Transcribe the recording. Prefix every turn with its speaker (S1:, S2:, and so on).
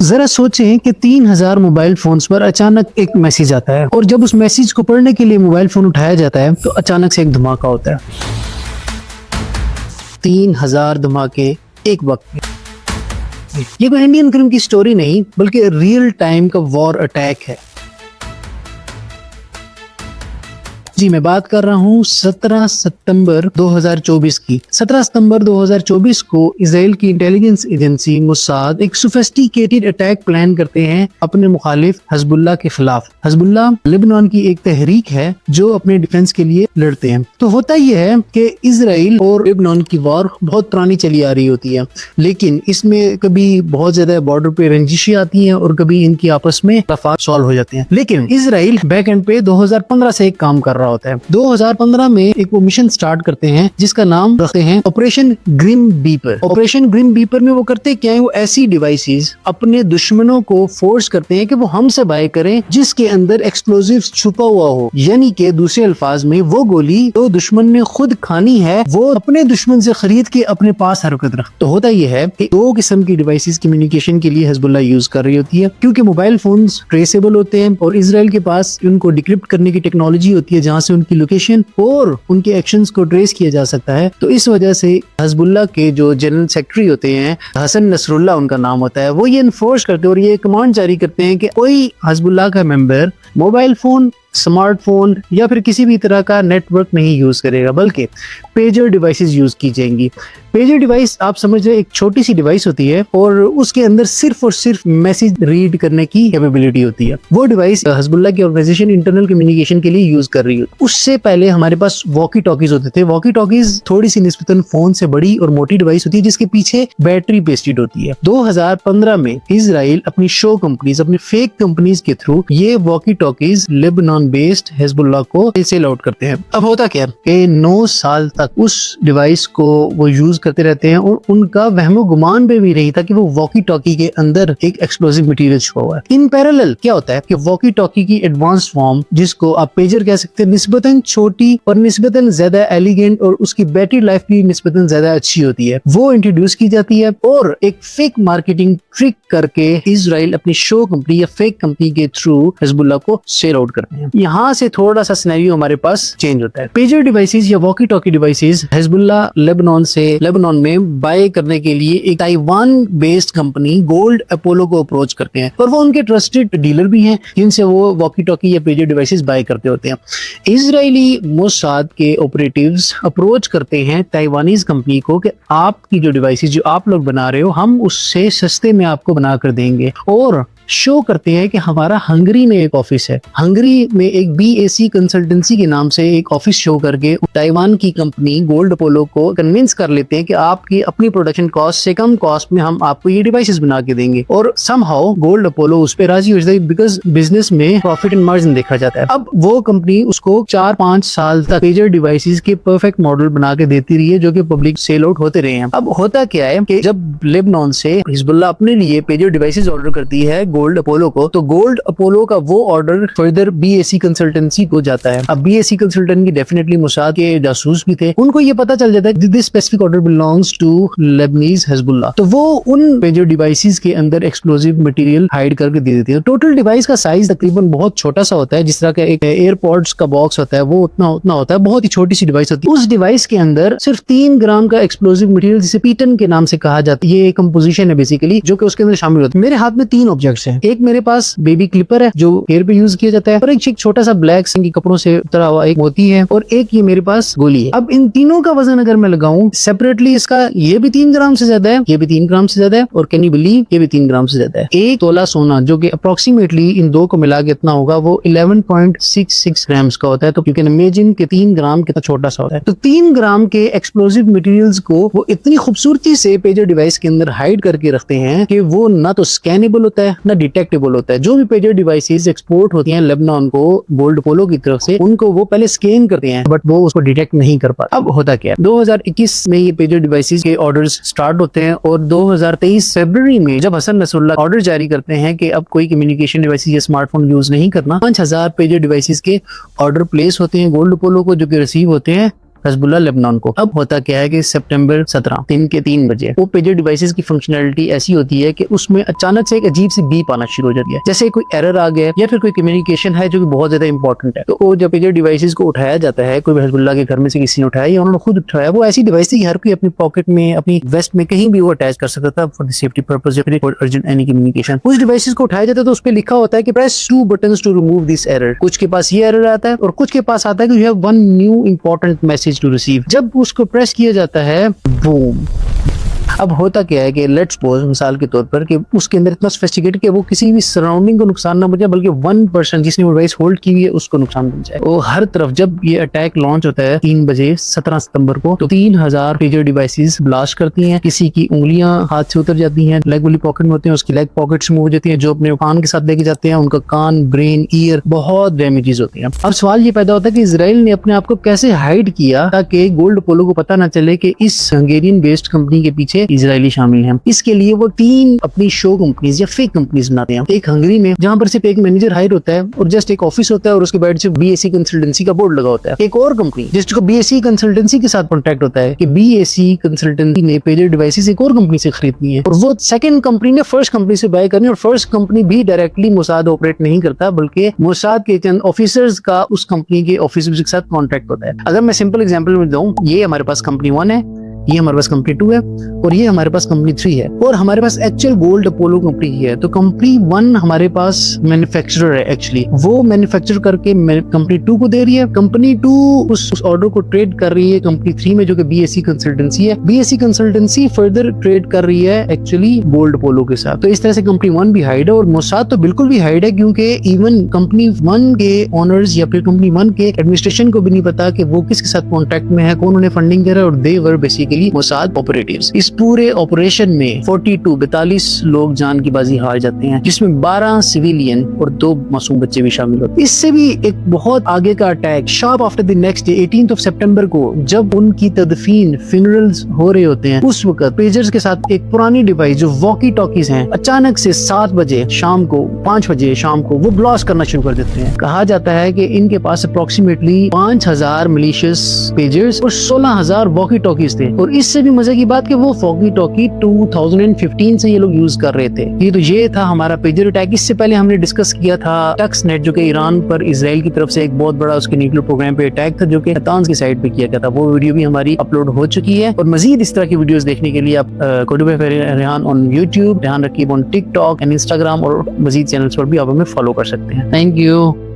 S1: जरा सोचें कि 3000 मोबाइल फोन्स पर अचानक एक मैसेज आता है और जब उस मैसेज को पढ़ने के लिए मोबाइल फोन उठाया जाता है तो अचानक से एक धमाका होता है। 3000 धमाके एक वक्त में। ये कोई इंडियन क्राइम की स्टोरी नहीं बल्कि रियल टाइम का वॉर अटैक है। जी, मैं बात कर रहा हूँ 17 सितंबर 2024 की। 17 सितंबर 2024 को इजराइल की इंटेलिजेंस एजेंसी मोसाद एक सोफिस्टिकेटेड अटैक प्लान करते हैं अपने मुखालिफ हिजबुल्लाह के खिलाफ। हिजबुल्लाह लेबनान की एक तहरीक है जो अपने डिफेंस के लिए लड़ते हैं। तो होता यह है कि इजराइल और लेबनान की वॉर बहुत पुरानी चली आ रही होती है, लेकिन इसमें कभी बहुत ज्यादा बॉर्डर पे रंजिशें आती हैं और कभी इनकी आपस में तफात सॉल्व हो जाते हैं। लेकिन इजराइल बैक एंड पे 2015 से एक काम कर रहा होता है। 2015 में एक वो मिशन स्टार्ट करते हैं जिसका नाम रखते हैं operation grim reaper. Operation grim reaper में वो करते क्या है, वो ऐसी डिवाइसेस अपने दुश्मनों को फोर्स करते हैं कि वो हमसे बाय करें जिसके अंदर एक्सप्लोजिव्स छुपा हुआ हो, यानी कि दूसरे अल्फाज में वो गोली तो दुश्मन ने खुद खानी है वो अपने दुश्मन से खरीद के अपने पास हरकत रख। तो होता यह है कि दो किस्म की डिवाइसेस कम्युनिकेशन के लिए हिजबुल्लाह यूज कर रही होती है, क्योंकि मोबाइल फोन्स ट्रेसेबल होते हैं और इजराइल के पास उनको डिक्रिप्ट करने की टेक्नोलॉजी होती है जहां से उनकी लोकेशन और उनके एक्शंस को ट्रेस किया जा सकता है। तो इस वजह से हिजबुल्लाह के जो जनरल सेक्रेटरी होते हैं, हसन नसरुल्लाह उनका नाम होता है, वो ये इन्फोर्स करते हैं और ये कमांड जारी करते हैं कि कोई हिजबुल्लाह का मेंबर मोबाइल फोन, स्मार्टफोन या फिर किसी भी तरह का नेटवर्क नहीं यूज करेगा, बल्कि पेजर डिवाइसेस यूज की जाएंगी। पेजर डिवाइस आप समझ रहे, एक छोटी सी डिवाइस होती है और उसके अंदर सिर्फ और सिर्फ मैसेज रीड करने की कैपेबिलिटी होती है। वो डिवाइस हिजबुल्लाह की ऑर्गेनाइजेशन इंटरनल कम्युनिकेशन के लिए यूज कर रही है। उससे पहले हमारे पास वॉकी टॉकीज होते थे। वॉकी टॉकीज थोड़ी सी निस्बतन फोन से बड़ी और मोटी डिवाइस होती है जिसके पीछे बैटरी पेस्टेड होती है। 2015 में इजराइल अपनी शो कंपनीज, अपनी फेक कंपनीज के थ्रू ये walkie talkies Lebanon based Hezbollah को सेल आउट करते हैं। अब होता क्या है कि 9 साल तक उस डिवाइस को वो यूज करते रहते हैं और उनका वहमो गुमान भी नहीं था कि वो वॉकी टॉकी के अंदर एक एक्सप्लोसिव मटेरियल छुपा हुआ है। इन पैरेलल क्या होता है कि वॉकी टॉकी की एडवांस फॉर्म, जिसको आप पेजर कह सकते हैं, निस्बतन छोटी और निस्बतन ज्यादा एलिगेंट और उसकी बैटरी लाइफ भी निस्बतन ज्यादा अच्छी होती है, वो इंट्रोड्यूस की जाती है और एक फेक मार्केटिंग ट्रिक करके इजराइल अपनी शो कंपनी या फेक कंपनी के थ्रू हिजबुल्लाह को सेल आउट करते हैं। यहाँ से थोड़ा सा सिनेरियो हमारे पास चेंज होता है। पेजर डिवाइसेस या walkie talkie devices Hezbollah Lebanon में बाय करने के लिए एक Taiwan based company gold Apollo को अप्रोच करते हैं और वो उनके ट्रस्टेड डीलर भी हैं जिनसे वो वॉकी टॉकी या पेजर डिवाइसेस बाय करते होते हैं। इजरायली मोसाद के ऑपरेटिव्स अप्रोच करते हैं ताइवानीज कंपनी को कि आपकी जो डिवाइसेस जो आप लोग बना रहे हो, हम उससे सस्ते में आपको बना कर देंगे, और शो करते हैं कि हमारा हंगरी में एक ऑफिस है। हंगरी में एक BAC कंसल्टेंसी के नाम से एक ऑफिस शो करके ताइवान की कंपनी गोल्ड अपोलो को कन्विंस कर लेते हैं कि आपकी अपनी प्रोडक्शन कॉस्ट से कम कॉस्ट में हम आपको ये डिवाइसेस बना के देंगे, और समहाउ गोल्ड अपोलो उस पे राजी हो जाता है बिकॉज बिजनेस में प्रॉफिट एंड मार्जिन देखा जाता है। अब वो कंपनी उसको 4-5 साल तक पेजर डिवाइसेस के परफेक्ट मॉडल बना के देती रही है जो कि पब्लिक सेल आउट होते रहे हैं। अब होता क्या है कि जब लेबनान से हिजबुल्लाह अपने लिए पेजर डिवाइसेस ऑर्डर करती है गोल्ड अपोलो को, तो गोल्ड अपोलो का वो ऑर्डर फर्दर BAC कंसल्टेंसी को जाता है। अब BAC कंसल्टेंट की डेफिनेटली मोसाद के जासूस भी थे, उनको ये पता चल जाता है this specific order belongs to Lebanese Hezbollah, तो वो उन पेजर डिवाइसेस के अंदर एक्सप्लोसिव मटेरियल हाइड करके दे देती है। टोटल डिवाइस का साइज तकरीबन बहुत छोटा सा होता है, जिस तरह का एक एयरपॉड्स का बॉक्स होता है वो उतना होता है, बहुत ही छोटी सी डिवाइस होती है। उस डिवाइस के अंदर सिर्फ 3 ग्राम का एक्सप्लोसिव मटेरियल, जिसे पीटन के नाम से कहा जाता है, ये कंपोजिशन है बेसिकली जो कि उसके अंदर शामिल होता है। मेरे हाथ में 3 ऑब्जेक्ट्स हैं। एक मेरे पास बेबी क्लिपर है जो हेयर पे यूज किया जाता है, और एक छोटा सा ब्लैक सिंगी कपड़ों से उतरा हुआ एक मोती है, और एक ये मेरे पास गोली है। अब इन तीनों का वजन अगर मैं लगाऊं सेपरेटली, इसका ये भी 3 ग्राम से ज्यादा है, ये भी 3 ग्राम से ज्यादा है, और कैन यू बिलीव ये भी 3 ग्राम से ज्यादा है। 1 तोला सोना जो कि अप्रोक्सीमेटली इन दो को मिला के इतना होगा, वो 11.66 ग्राम्स का होता है। तो यू कैन इमेजिन कि 3 ग्राम कितना छोटा सा होता है। तो 3 ग्राम के एक्सप्लोसिव मटेरियल्स को वो इतनी खूबसूरती से पेजर डिवाइस के अंदर हाइड करके रखते हैं कि वो ना तो स्कैनेबल होता है ना डिटेक्टेबल होता है। जो भी पेजर डिवाइसेस एक्सपोर्ट होती हैं लेबनान को गोल्ड अपोलो की तरफ से, उनको वो पहले स्कैन करते हैं बट वो उसको डिटेक्ट नहीं कर पाते। अब होता क्या है, 2021 में ये पेजर डिवाइसेस के ऑर्डर्स स्टार्ट होते हैं और 2023 फरवरी में जब हसन नसरुल्लाह ऑर्डर जारी करते हैं कि अब कोई कम्युनिकेशन डिवाइसेस या स्मार्टफोन यूज नहीं करना, 5000 पेजर डिवाइसेस के ऑर्डर प्लेस होते हैं गोल्ड अपोलो को, जो कि रिसीव होते हैं हिजबुल्लाह लेबनान को। अब होता क्या है कि सितंबर 17 दिन के 3 बजे वो पेजर डिवाइसेस की फंक्शनैलिटी ऐसी होती है कि उसमें अचानक से एक अजीब सी बीप आना शुरू हो जाती है, जैसे कोई एरर आ गया या फिर कोई कम्युनिकेशन है जो कि बहुत ज्यादा इंपॉर्टेंट है। तो वो जब पेजर डिवाइसेस को उठाया जाता है, कोई हिजबुल्लाह के घर में से किसी ने उठाया या उन्होंने खुद उठाया, वो ऐसी डिवाइस थी कि हर कोई अपनी पॉकेट में, अपनी वेस्ट में कहीं भी वो अटैच कर सकता था फॉर द सेफ्टी पर्पस या फिर अर्जेंट एनी कम्युनिकेशन। उस डिवाइसेस को उठाया जाता है तो उस पे लिखा होता है कि press 2 buttons to remove this error. कुछ के पास ये एरर आता है और कुछ के पास आता है कि you have 1 new important message to receive. जब उसको प्रेस किया जाता है, बूम। अब होता क्या है कि लेट्स सपोज मिसाल के तौर पर कि उसके अंदर इतना सोफिस्टिकेटेड कि वो किसी भी सराउंडिंग को नुकसान ना पहुंचे, बल्कि 1% जिसने वो डिवाइस होल्ड की हुई है उसको नुकसान पहुंचाए। वो हर तरफ जब ये अटैक लॉन्च होता है 3 बजे 17 सितंबर को, तो 3000 पेजर डिवाइसेस ब्लास्ट करती हैं। किसी की उंगलियां हाथ से उतर जाती हैं, लेग वाली पॉकेट में होते हैं, उसकी लेग पॉकेट से मूव हो जाती है। जो अपने कान के साथ लेके जाते हैं उनका कान, ब्रेन, ईयर, बहुत डैमेजेस होती हैं। अब सवाल ये पैदा होता है कि इजराइल ने अपने आप को कैसे हाइड किया ताकि गोल्ड अपोलो को पता ना चले कि इस हंगेरियन बेस्ड कंपनी के पीछे इजरायली शामिल हैं। इसके लिए वो 3 अपनी शो कंपनीज या फेक कंपनीज बनाते हैं। एक हंगरी में जहां पर सिर्फ एक मैनेजर हायर होता है और जस्ट एक ऑफिस होता है और उसके बैठ से बीएससी कंसल्टेंसी का बोर्ड लगा होता है। एक और कंपनी जिसको बीएससी कंसल्टेंसी के साथ कॉन्ट्रैक्ट होता है कि बीएससी कंसल्टेंसी ने पेजर डिवाइसेस एक और कंपनी से खरीदनी है और वो सेकंड कंपनी ने फर्स्ट कंपनी से बाय करनी है। और फर्स्ट कंपनी भी डायरेक्टली मोसाद ऑपरेट नहीं करता, बल्कि मोसाद के चंद ऑफिसर्स का उस कंपनी के ऑफिसर्स के साथ कॉन्ट्रैक्ट होता है। अगर मैं सिंपल एग्जांपल में दूं, ये हमारे पास कंपनी 1 है, ये हमारे पास कंपनी 2 है और ये हमारे पास कंपनी 3 है और हमारे पास एक्चुअल गोल्ड अपोलो कंपनी है। तो कंपनी 1 हमारे पास मैन्युफैक्चरर है, एक्चुअली वो मैन्युफैक्चर करके कंपनी 2 को दे रही है। कंपनी 2 उस ऑर्डर को ट्रेड कर रही है कंपनी 3 में, जो कि बीएससी कंसल्टेंसी है। बीएससी कंसल्टेंसी फर्दर ट्रेड कर रही है एक्चुअली गोल्ड अपोलो के साथ। तो इस तरह से कंपनी 1 भी हाइड है और मोसाद तो बिल्कुल भी हाइड है, क्योंकि इवन कंपनी 1 के ओनर्स या फिर कंपनी 1 के एडमिनिस्ट्रेशन को भी नहीं पता कि वो किसके साथ कॉन्ट्रैक्ट में है, कौन उन्हें फंडिंग कर रहा है। और दे वर बेसिकली मोसाद ऑपरेटिव्स। इस पूरे ऑपरेशन में 42 लोग जान की बाजी हार जाते हैं, जिसमें 12 सिविलियन और 2 मासूम बच्चे भी शामिल होते हैं। इससे भी एक बहुत आगे का attack sharp after the next day 18 सितंबर को, जब उनकी तदफीन फ्यूनरल्स हो रहे होते हैं, उस वक्त पेजर्स के साथ एक पुरानी डिवाइस जो वॉकी टॉकीज हैं, अचानक से 7 बजे शाम को, 5 बजे शाम को वो ब्लास्ट करना शुरू कर देते हैं। कहा जाता है कि इनके पास अप्रोक्सीमेटली 5000 मिलिशियस पेजर्स और 16000 वॉकी टॉकीज थे। और इससे भी मजे की बात कि वो वॉकी टॉकी 2015 से ये लोग यूज कर रहे थे। ये था हमारा पेजर अटैक। इससे पहले हमने डिस्कस किया था टक्सनेट, जो कि ईरान पर इजराइल की तरफ से एक बहुत बड़ा उसके न्यूक्लियर प्रोग्राम पे अटैक था, जो कि नातांज की साइड पे किया गया था। वो वीडियो भी हमारी अपलोड हो चुकी है। और मजीद इस तरह की वीडियोस देखने के लिए आप Rehan on YouTube, Rehan Raqib on TikTok and Instagram और मजीद चैनल्स पर भी आप हमें फॉलो कर सकते हैं। Thank you.